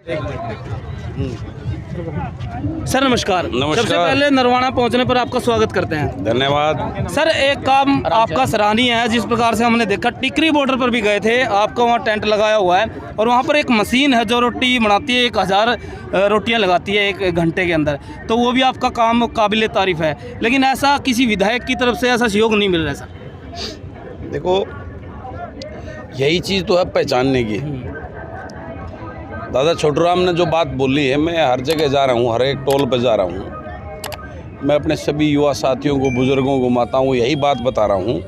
Sir नमस्कार। सबसे पहले नरवाना पहुंचने पर आपका स्वागत करते हैं। धन्यवाद। सर एक काम आपका सराहनीय है, जिस प्रकार से हमने देखा टिकरी बॉर्डर पर भी गए थे, आपका वहाँ टेंट लगाया हुआ है और वहाँ पर एक मशीन है जो रोटी बनाती है, 1000 रोटियाँ लगाती है 1 घंटे के अंदर, तो वो भी आपका काम काबिल तारीफ़ है। लेकिन ऐसा किसी विधायक की तरफ से ऐसा सहयोग नहीं मिल रहा है सर। देखो यही चीज़ तो है पहचानने की। दादा छोटूराम ने जो बात बोली है, मैं हर जगह जा रहा हूँ, हर एक टोल पे जा रहा हूँ, मैं अपने सभी युवा साथियों को, बुजुर्गों को, माताओं को यही बात बता रहा हूँ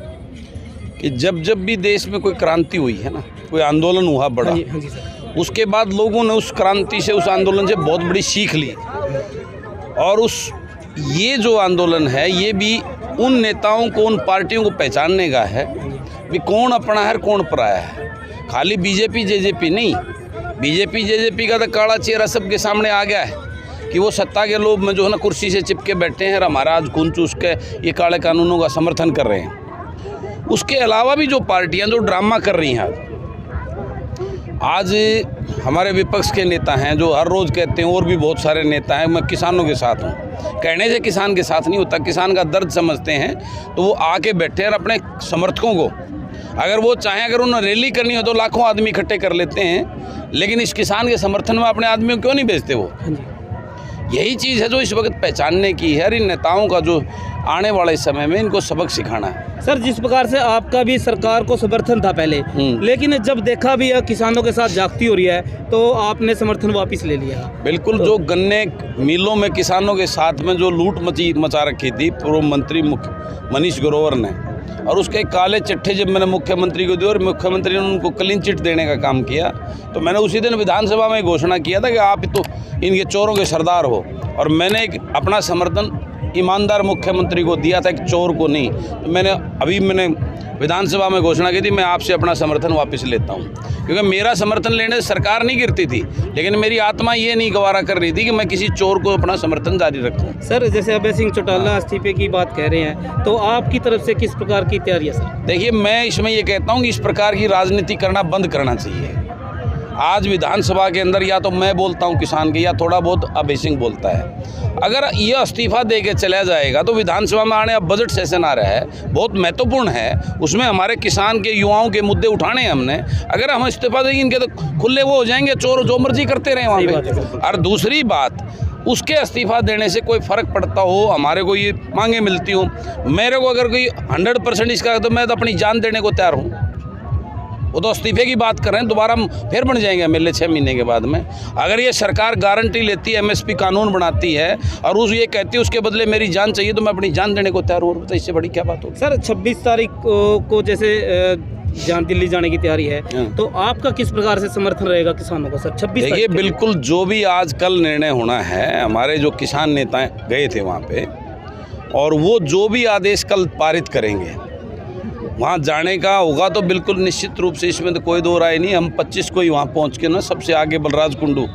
कि जब जब भी देश में कोई क्रांति हुई है ना, कोई आंदोलन हुआ बड़ा, उसके बाद लोगों ने उस क्रांति से, उस आंदोलन से बहुत बड़ी सीख ली। और ये जो आंदोलन है, ये भी उन नेताओं को, उन पार्टियों को पहचानने का है कि कौन अपना है, कौन पराया है। खाली बीजेपी जेजेपी नहीं, बीजेपी जेजेपी का तो काला चेहरा सबके सामने आ गया है कि वो सत्ता के लोभ में जो है ना कुर्सी से चिपके बैठे हैं और हमारा आज खून चूस के ये काले कानूनों का समर्थन कर रहे हैं। उसके अलावा भी जो पार्टियां जो ड्रामा कर रही हैं, आज हमारे विपक्ष के नेता हैं जो हर रोज़ कहते हैं, और भी बहुत सारे नेता हैं, मैं किसानों के साथ हूँ। कहने से किसान के साथ नहीं होता, किसान का दर्द समझते हैं तो वो आके बैठे और अपने समर्थकों को, अगर वो चाहें, अगर उन्हें रैली करनी हो तो लाखों आदमी इकट्ठे कर लेते हैं, लेकिन इस किसान के समर्थन में अपने आदमियों को क्यों नहीं भेजते वो। यही चीज़ है जो इस वक्त पहचानने की है। इन नेताओं का जो आने वाले समय में इनको सबक सिखाना है। सर जिस प्रकार से आपका भी सरकार को समर्थन था पहले, लेकिन जब देखा भी है किसानों के साथ जागती हो रही है तो आपने समर्थन वापस ले लिया। बिल्कुल जो गन्ने मिलों में किसानों के साथ में जो लूट मचा रखी थी पूर्व मंत्री मनीष ग्रोवर ने, और उसके काले चिट्ठे जब मैंने मुख्यमंत्री को दिए और मुख्यमंत्री ने उनको क्लीन चिट देने का काम किया, तो मैंने उसी दिन विधानसभा में घोषणा किया था कि आप तो इनके चोरों के सरदार हो। और मैंने एक अपना समर्थन ईमानदार मुख्यमंत्री को दिया था, एक चोर को नहीं। तो मैंने विधानसभा में घोषणा की थी, मैं आपसे अपना समर्थन वापस लेता हूँ, क्योंकि मेरा समर्थन लेने से सरकार नहीं गिरती थी, लेकिन मेरी आत्मा ये नहीं गवारा कर रही थी कि मैं किसी चोर को अपना समर्थन जारी रखूँ। सर जैसे अभय सिंह चौटाला इस्तीफे की बात कह रहे हैं, तो आपकी तरफ से किस प्रकार की तैयारी है सर? देखिए, मैं इसमें ये कहता हूँ कि इस प्रकार की राजनीति करना बंद करना चाहिए। आज विधानसभा के अंदर या तो मैं बोलता हूँ किसान के, या थोड़ा बहुत अभय सिंह बोलता है। अगर ये इस्तीफा दे के चला जाएगा तो विधानसभा में आने, अब बजट सेशन आ रहा है, बहुत महत्वपूर्ण है, उसमें हमारे किसान के, युवाओं के मुद्दे उठाने हैं हमने। अगर हम इस्तीफा देंगे इनके तो खुले वो हो जाएंगे, चोर जो मर्जी करते रहे वहाँ पे। और दूसरी बात, उसके इस्तीफा देने से कोई फ़र्क पड़ता हो, हमारे को ये मांगे मिलती हो, मेरे को अगर कोई 100% इसका, तो मैं तो अपनी जान देने को तैयार हूँ। वो तो इस्तीफे की बात कर रहे हैं, दोबारा हम फिर बन जाएंगे एमएलए 6 महीने के बाद में। अगर ये सरकार गारंटी लेती है, एमएसपी कानून बनाती है और उस ये कहती है उसके बदले मेरी जान चाहिए, तो मैं अपनी जान देने को तैयार हूँ। तो इससे बड़ी क्या बात होगी? सर 26 तारीख को जैसे दिल्ली जाने की तैयारी है, तो आपका किस प्रकार से समर्थन रहेगा किसानों का सर 26 तारीख? देखिए, बिल्कुल जो भी आज कल निर्णय होना है, हमारे जो किसान नेता गए थे वहाँ पे, और वो जो भी आदेश कल पारित करेंगे वहाँ जाने का होगा, तो बिल्कुल निश्चित रूप से इसमें तो कोई दो राय नहीं। हम 25 को ही वहाँ पहुँच के ना सबसे आगे बलराज कुंडू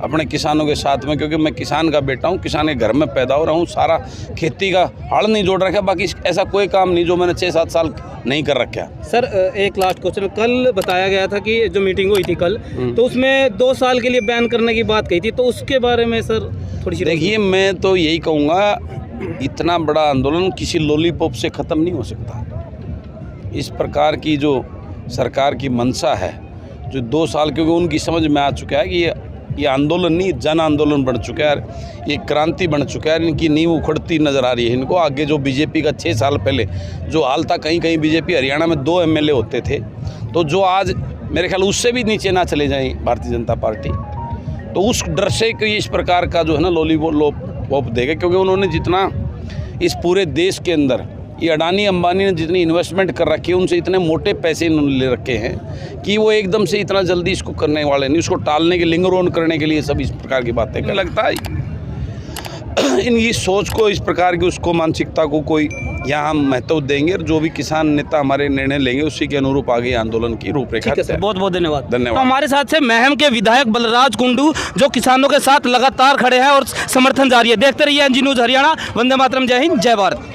अपने किसानों के साथ में, क्योंकि मैं किसान का बेटा हूँ, किसान के घर में पैदा हो रहा हूँ, सारा खेती का हल नहीं जोड़ रखा, बाकी ऐसा कोई काम नहीं जो मैंने 6-7 साल नहीं कर रखा। सर एक लास्ट क्वेश्चन, कल बताया गया था कि जो मीटिंग हुई थी कल, तो उसमें 2 साल के लिए बैन करने की बात कही थी, तो उसके बारे में सर थोड़ी सी? देखिए, मैं तो यही कहूँगा, इतना बड़ा आंदोलन किसी लॉलीपॉप से ख़त्म नहीं हो सकता। इस प्रकार की जो सरकार की मंशा है, जो 2 साल, क्योंकि उनकी समझ में आ चुका है कि ये आंदोलन नहीं, जन आंदोलन बन चुका है, ये क्रांति बन चुका है, इनकी नींव उखड़ती नज़र आ रही है इनको। आगे जो बीजेपी का 6 साल पहले जो हाल था, कहीं कहीं बीजेपी हरियाणा में 2 एमएलए होते थे, तो जो आज मेरे ख्याल उससे भी नीचे ना चले जाएँ भारतीय जनता पार्टी, तो उस डर से कि इस प्रकार का जो है ना लॉलीपॉप देगा, क्योंकि उन्होंने जितना इस पूरे देश के अंदर, ये अडानी अंबानी ने जितनी इन्वेस्टमेंट कर रखी है, उनसे इतने मोटे पैसे इन्होंने ले रखे हैं कि वो एकदम से इतना जल्दी इसको करने वाले नहीं। उसको टालने के, लिंगर ऑन करने के लिए सब इस प्रकार की बातें कर, लगता है इनकी सोच को, इस प्रकार की उसको मानसिकता को कोई यहाँ हम महत्व देंगे, और जो भी किसान नेता हमारे निर्णय लेंगे उसी के अनुरूप आगे आंदोलन की रूपरेखा। बहुत बहुत धन्यवाद। धन्यवाद। तो हमारे साथ से महम के विधायक बलराज कुंडू, जो किसानों के साथ लगातार खड़े हैं और समर्थन जारी है। देखते रहिए एनजी न्यूज़ हरियाणा। वंदे मातरम, जय हिंद, जय भारत।